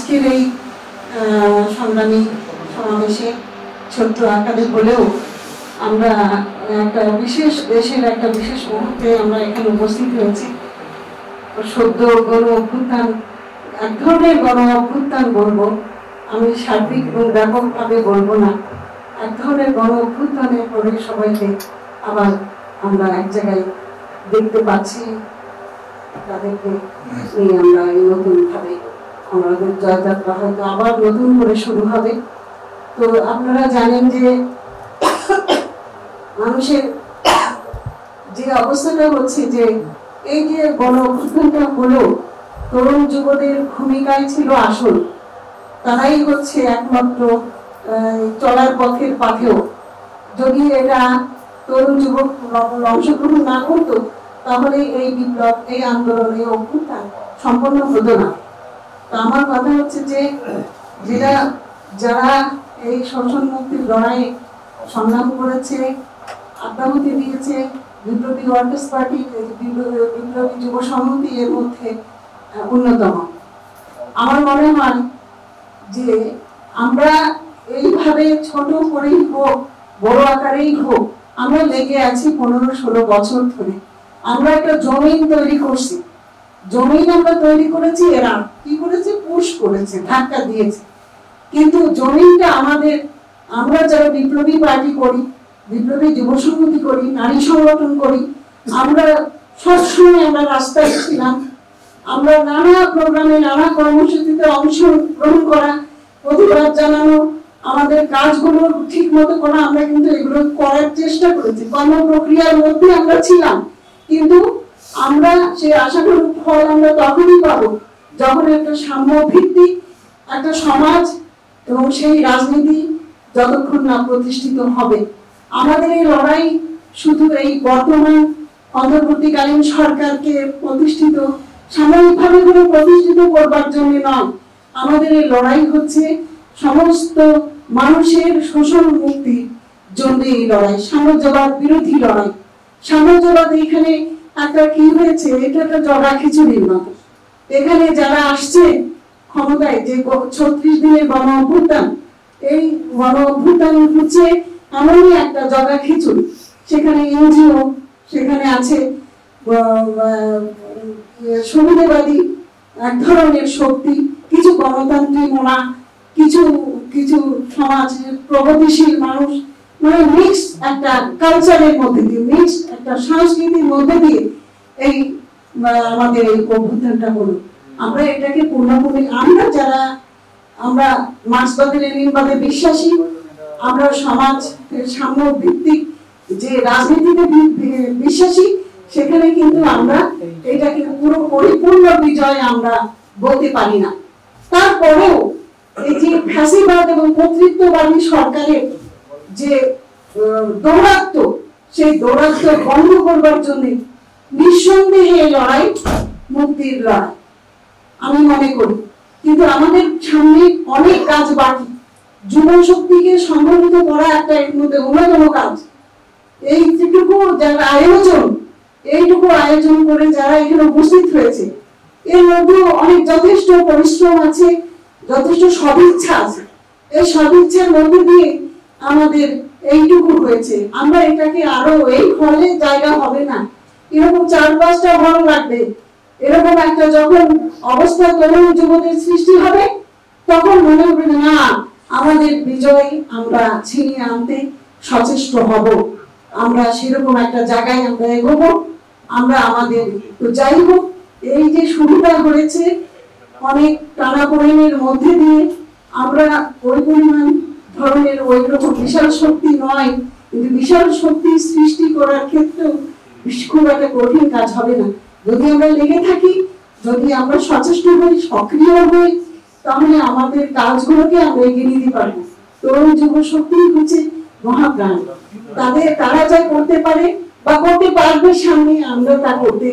আজকের এই সংগ্রামী সমাবেশে ছোট্ট আকারে হলেও আমরা একটা বিশেষ দেশের একটা বিশেষ মুহূর্তে আমরা এখানে উপস্থিত হয়েছি। সদ্য গণ অভ্যুত্থান, এক ধরনের গণ অভ্যুত্থান বলবো আমি, সার্বিক এবং ব্যাপকভাবে বলবো না। এক ধরনের গণ অভ্যুত্থানের পরে সবাইকে আবার আমরা এক জায়গায় দেখতে পাচ্ছি, তাদেরকে নিয়ে আমরা এই নতুন ভাবে আমাদের জয়যাত্রা হয়তো আবার নতুন করে শুরু হবে। তো আপনারা জানেন যে মানুষের যে অবস্থাটা হচ্ছে, যে এই যে গণ অভ্যুত্থানটা হলো, তরুণ যুবদের ভূমিকায় ছিল আসল। তারাই হচ্ছে একমাত্র চলার পথের পাথেয়। যদি এটা তরুণ যুবক অংশগ্রহণ না করতো, তাহলে এই বিপ্লব, এই আন্দোলন, এই অভ্যুত্থান সম্পন্ন হতো না। তো আমার কথা হচ্ছে যে যারা এই শোষণ মুক্তির লড়াইয়ে সংগ্রাম করেছে, আত্মাহুতি দিয়েছে, বিপ্লবী ওয়ার্কার্স পার্টি, বিপ্লবী যুব সংহতি এর মধ্যে অন্যতম। আমার মনে হয় যে আমরা এইভাবে ছোট করেই হোক, বড় আকারেই হোক, আমরা লেগে আছি 15-16 বছর ধরে। আমরা একটা জমিন তৈরি করছি, জমিন আমরা তৈরি করেছি, এরা কি করেছে, পুশ করেছে, ধাক্কা দিয়েছে। কিন্তু জমিনটা আমাদের, আমরা যারা বিপ্লবী পার্টি করি, বিপ্লবী যুব সংহতি করি, নারী সংগঠন করি, আমরা সবসময় আমরা রাস্তায় ছিলাম। আমরা নানা প্রোগ্রামে, নানা কর্মসূচিতে অংশগ্রহণ করা, প্রতিবাদ জানানো, আমাদের কাজগুলো ঠিক মতো করা, আমরা কিন্তু এগুলো করার চেষ্টা করেছি। কর্ম প্রক্রিয়ার মধ্যে আমরা ছিলাম, কিন্তু আমরা সেই আশানুরূপ ফল আমরা তখনই পাবো যখন একটা সাম্য ভিত্তিক একটা সমাজ এবং সেই রাজনীতি যতক্ষণ না প্রতিষ্ঠিত হবে। আমাদের এই লড়াই শুধু এই বর্তমান অন্তর্বর্তীকালীন সরকারকে প্রতিষ্ঠিত, সাময়িকভাবে করে প্রতিষ্ঠিত করবার জন্য নয়। আমাদের এই লড়াই হচ্ছে সমস্ত মানুষের শোষণ মুক্তির জন্য এই লড়াই, সাম্রাজ্যবাদ বিরোধী লড়াই। সাম্রাজ্যবাদ এখানে একটা কি হয়েছে, এটা একটা জগা খিচুড়ির মতো। এখানে যারা আসছে ক্ষমতায়, যে 36 দিনের গণ অভ্যুত্থান, এই গণ অভ্যুত্থান হচ্ছে এমনই একটা জগা খিচুড়ি। সেখানে এনজিও, সেখানে আছে সুবিধাবাদী এক ধরনের শক্তি, কিছু গণতান্ত্রিক মোনা, কিছু কিছু সমাজ প্রগতিশীল মানুষ, মানে মিক্স একটা কালচারের মধ্যে দিয়ে, মিক্স একটা সংস্কৃতির মধ্যে দিয়ে এই আমাদের এই অভ্যুত্থানটা হলো। আমরা এটাকে পূর্ণপূর্ণ, আমরা যারা আমরা মার্ক্সবাদী লেনিনবাদে বিশ্বাসী, আমরা সমাজ সাম্য ভিত্তিক যে রাজনীতিতে বিশ্বাসী, সেখানে কিন্তু আমরা এটাকে পুরো পরিপূর্ণ বিজয় আমরা বলতে পারি না। তারপরেও এই যে ফ্যাসিবাদ এবং কর্তৃত্ববাদী সরকারের যে দৌরাত্ম্য, সেই দৌরাত্ম্য বন্ধ করবার জন্য নিঃসন্দেহে লড়াই মুক্তির লড়াই আমি মনে করি। কিন্তু আমাদের সামনে অনেক কাজ বাকি। যুব শক্তিকে সংগঠিত করা একটা এর মধ্যে অন্যতম কাজ। এইটুকু যারা এইটুকু আয়োজন করে যারা এখানে উপস্থিত হয়েছে, এর মধ্যে অনেক যথেষ্ট পরিশ্রম আছে, যথেষ্ট সদিচ্ছা আছে। এই সদিচ্ছার মধ্যে দিয়ে আমাদের এইটুকু হয়েছে। আমরা এটাকে আরো, এই হলে জায়গা হবে না, এরকম 4-5টা হল লাগবে। এরকম একটা যখন অবস্থা তরুণ যুবদের সৃষ্টি হবে, তখন মনে হবে না, আমাদের বিজয় আমরা ছিনিয়ে আনতে সচেষ্ট হব। আমরা সেরকম একটা জায়গায় আমরা এগোবো। আমরা আমাদের, তো যাই হোক, এই যে শুরুটা হয়েছে অনেক টানাপোড়েনের মধ্যে দিয়ে, আমরা ওই পরিমাণ ধরনের ওই রকম বিশাল শক্তি নয়, কিন্তু বিশাল শক্তি সৃষ্টি করার ক্ষেত্রেও খুব একটা কঠিন কাজ হবে না। যদি আমরা লেগে থাকি, যদি আমরা সচেষ্ট হই, সক্রিয় হই, তাহলে আমাদের কাজগুলোকে আমরা এগিয়ে নিতে পারবো। তরুণ যুব শক্তি হচ্ছে মহাপ্রাণ। তারা যা করতে পারে বা করতে পারবে সামনে, আমরা তা করতে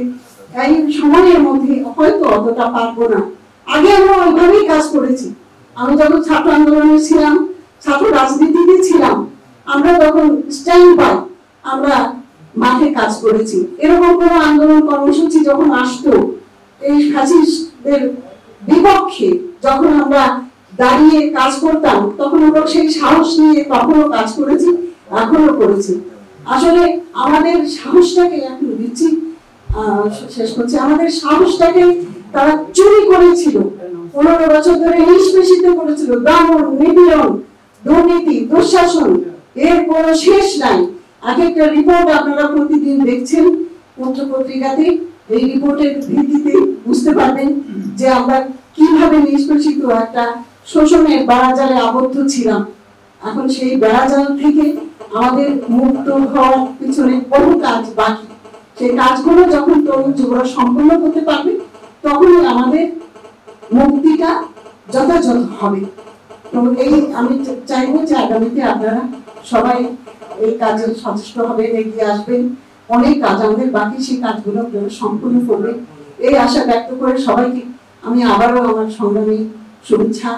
এই সময়ের মধ্যে হয়তো অতটা পারবো না। আগে আমরা ওইভাবেই কাজ করেছি। আমি যখন ছাত্র আন্দোলনে ছিলাম, ছাত্র রাজনীতিতে ছিলাম, আমরা তখন স্ট্যান্ড বাই, আমরা মাঠে কাজ করেছি। এরকম কোনো আন্দোলন কর্মসূচি যখন আসতো এই ফ্যাসিস্টদের বিপক্ষে, যখন আমরা দাঁড়িয়ে কাজ করতাম তখন আমরা সেই সাহস নিয়ে তখনও কাজ করেছি, এখনো করেছি। আসলে আমাদের সাহসটাকে এখন দিচ্ছি, শেষ করছি, আমাদের সাহসটাকে তারা চুরি করেছিল, 15 বছর ধরে নিষ্পেষিত করেছিল। দমন, নিপীড়ন, দুর্নীতি, দুঃশাসন, এর কোনো শেষ নাই। এক একটা রিপোর্ট আপনারা প্রতিদিন দেখছেন পত্রিকাতে, এই রিপোর্টের ভিত্তিতে বুঝতে পারবেন যে আমরা কিভাবে নিষ্পেষিত একটা শোষণের বেড়াজালে আবদ্ধ ছিলাম। এখন সেই বেড়াজাল থেকে আমাদের মুক্ত হওয়ার পিছনে বহু কাজ বাকি। সেই কাজগুলো যখন তরুণ যুবরা সম্পন্ন করতে পারবে তখনই আমাদের মুক্তিটা যথাযথ হবে। তো এই আমি চাইবো যে আগামীতে আপনারা সবাই এই কাজে সচেষ্ট হবেন, এগিয়ে আসবেন। অনেক কাজ আমাদের বাকি, সেই কাজগুলো আপনারা সম্পূর্ণ করবেন এই আশা ব্যক্ত করে সবাইকে আমি আবারও আমার সংগ্রামী শুভেচ্ছা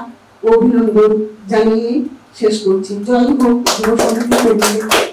ও অভিনন্দন জানিয়ে শেষ করছি। জয় হোক যুব সমিতি।